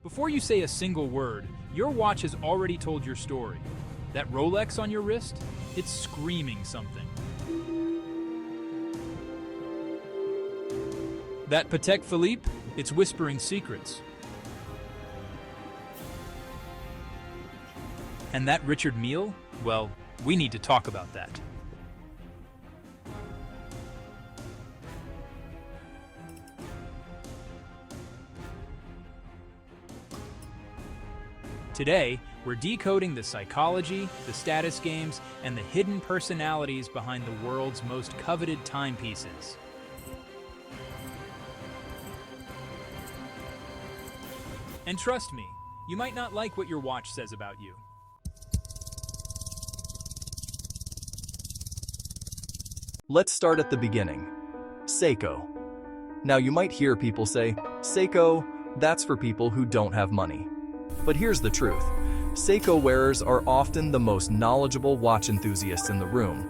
Before you say a single word, your watch has already told your story. That Rolex on your wrist? It's screaming something. That Patek Philippe? It's whispering secrets. And that Richard Mille? Well, we need to talk about that. Today, we're decoding the psychology, the status games, and the hidden personalities behind the world's most coveted timepieces. And trust me, you might not like what your watch says about you. Let's start at the beginning. Seiko. Now you might hear people say, Seiko, that's for people who don't have money. But here's the truth. Seiko wearers are often the most knowledgeable watch enthusiasts in the room.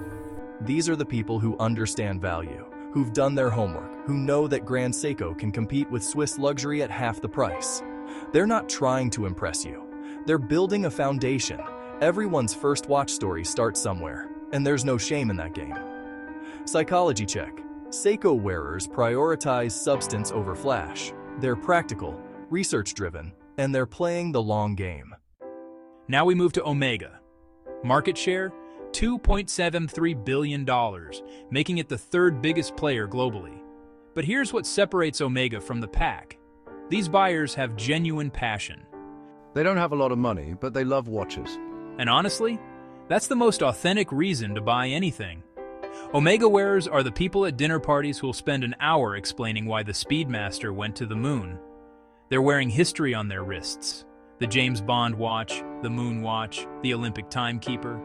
These are the people who understand value, who've done their homework, who know that Grand Seiko can compete with Swiss luxury at half the price. They're not trying to impress you. They're building a foundation. Everyone's first watch story starts somewhere, and there's no shame in that game. Psychology check. Seiko wearers prioritize substance over flash. They're practical, research-driven, and they're playing the long game. Now we move to Omega. Market share, $2.73 billion, making it the third biggest player globally. But here's what separates Omega from the pack. These buyers have genuine passion. They don't have a lot of money, but they love watches. And honestly, that's the most authentic reason to buy anything. Omega wearers are the people at dinner parties who'll spend an hour explaining why the Speedmaster went to the moon. They're wearing history on their wrists. The James Bond watch, the Moon watch, the Olympic timekeeper.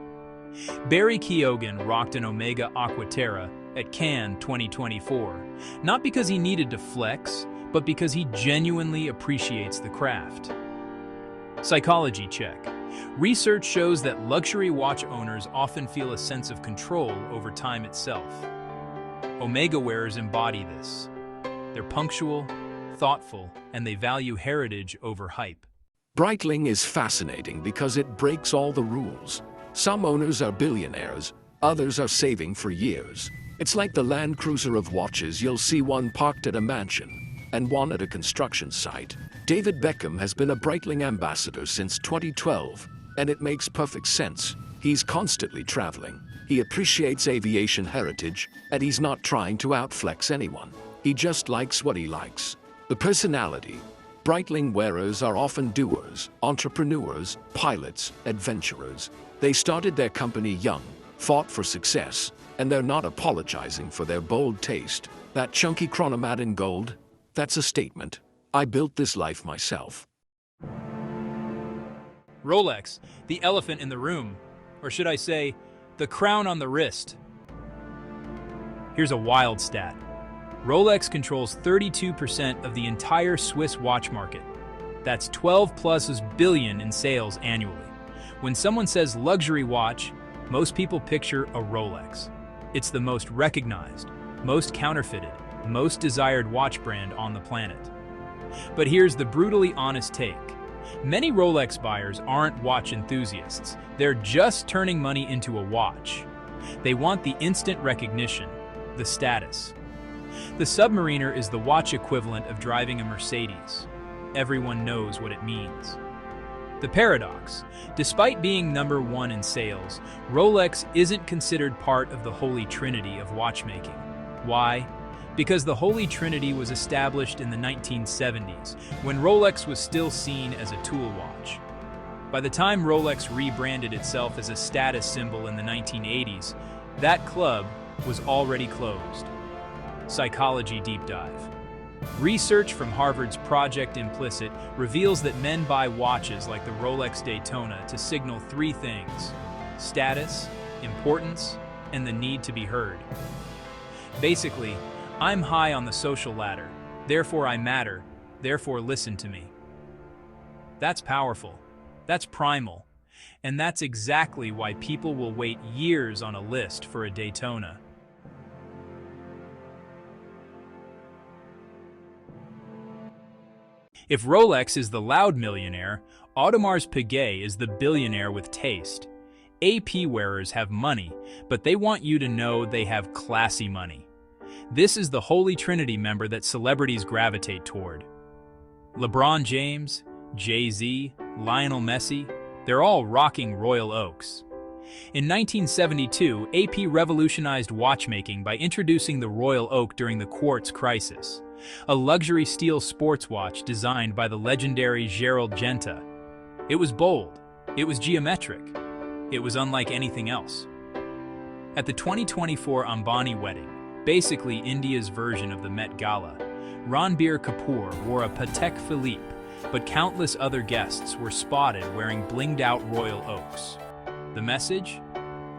Barry Keoghan rocked an Omega Aquaterra at Cannes 2024, not because he needed to flex, but because he genuinely appreciates the craft. Psychology check. Research shows that luxury watch owners often feel a sense of control over time itself. Omega wearers embody this. They're punctual, thoughtful, and they value heritage over hype. Breitling is fascinating because it breaks all the rules. Some owners are billionaires, others are saving for years. It's like the Land Cruiser of watches. You'll see one parked at a mansion and one at a construction site. David Beckham has been a Breitling ambassador since 2012, and it makes perfect sense. He's constantly traveling. He appreciates aviation heritage, and he's not trying to outflex anyone. He just likes what he likes. The personality. Breitling wearers are often doers, entrepreneurs, pilots, adventurers. They started their company young, fought for success, and they're not apologizing for their bold taste. That chunky chronomat in gold? That's a statement. I built this life myself. Rolex, the elephant in the room, or should I say, the crown on the wrist. Here's a wild stat. Rolex controls 32% of the entire Swiss watch market. That's 12+ billion in sales annually. When someone says luxury watch, most people picture a Rolex. It's the most recognized, most counterfeited, most desired watch brand on the planet. But here's the brutally honest take. Many Rolex buyers aren't watch enthusiasts. They're just turning money into a watch. They want the instant recognition, the status. The Submariner is the watch equivalent of driving a Mercedes. Everyone knows what it means. The paradox. Despite being #1 in sales, Rolex isn't considered part of the Holy Trinity of watchmaking. Why? Because the Holy Trinity was established in the 1970s, when Rolex was still seen as a tool watch. By the time Rolex rebranded itself as a status symbol in the 1980s, that club was already closed. Psychology deep dive. Research from Harvard's Project Implicit reveals that men buy watches like the Rolex Daytona to signal three things: status, importance, and the need to be heard. Basically, I'm high on the social ladder, therefore I matter, therefore listen to me. That's powerful. That's primal. And that's exactly why people will wait years on a list for a Daytona. If Rolex is the loud millionaire, Audemars Piguet is the billionaire with taste. AP wearers have money, but they want you to know they have classy money. This is the holy trinity member that celebrities gravitate toward. LeBron James, Jay-Z, Lionel Messi, they're all rocking Royal Oaks. In 1972, AP revolutionized watchmaking by introducing the Royal Oak during the Quartz Crisis, a luxury steel sports watch designed by the legendary Gerald Genta. It was bold, it was geometric, it was unlike anything else. At the 2024 Ambani wedding, basically India's version of the Met Gala, Ranbir Kapoor wore a Patek Philippe, but countless other guests were spotted wearing blinged-out Royal Oaks. The message?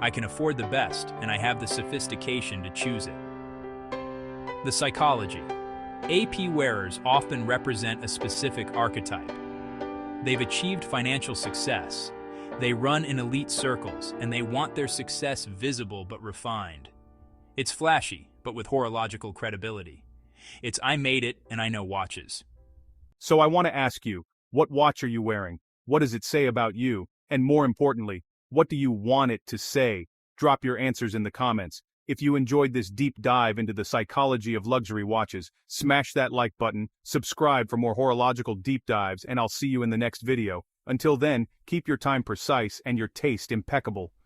I can afford the best, and I have the sophistication to choose it. The psychology. AP wearers often represent a specific archetype. They've achieved financial success. They run in elite circles, and they want their success visible but refined. It's flashy, but with horological credibility. It's I made it, and I know watches. So I want to ask you, what watch are you wearing? What does it say about you? And more importantly, what do you want it to say? Drop your answers in the comments. If you enjoyed this deep dive into the psychology of luxury watches, smash that like button, subscribe for more horological deep dives, and I'll see you in the next video. Until then, keep your time precise and your taste impeccable.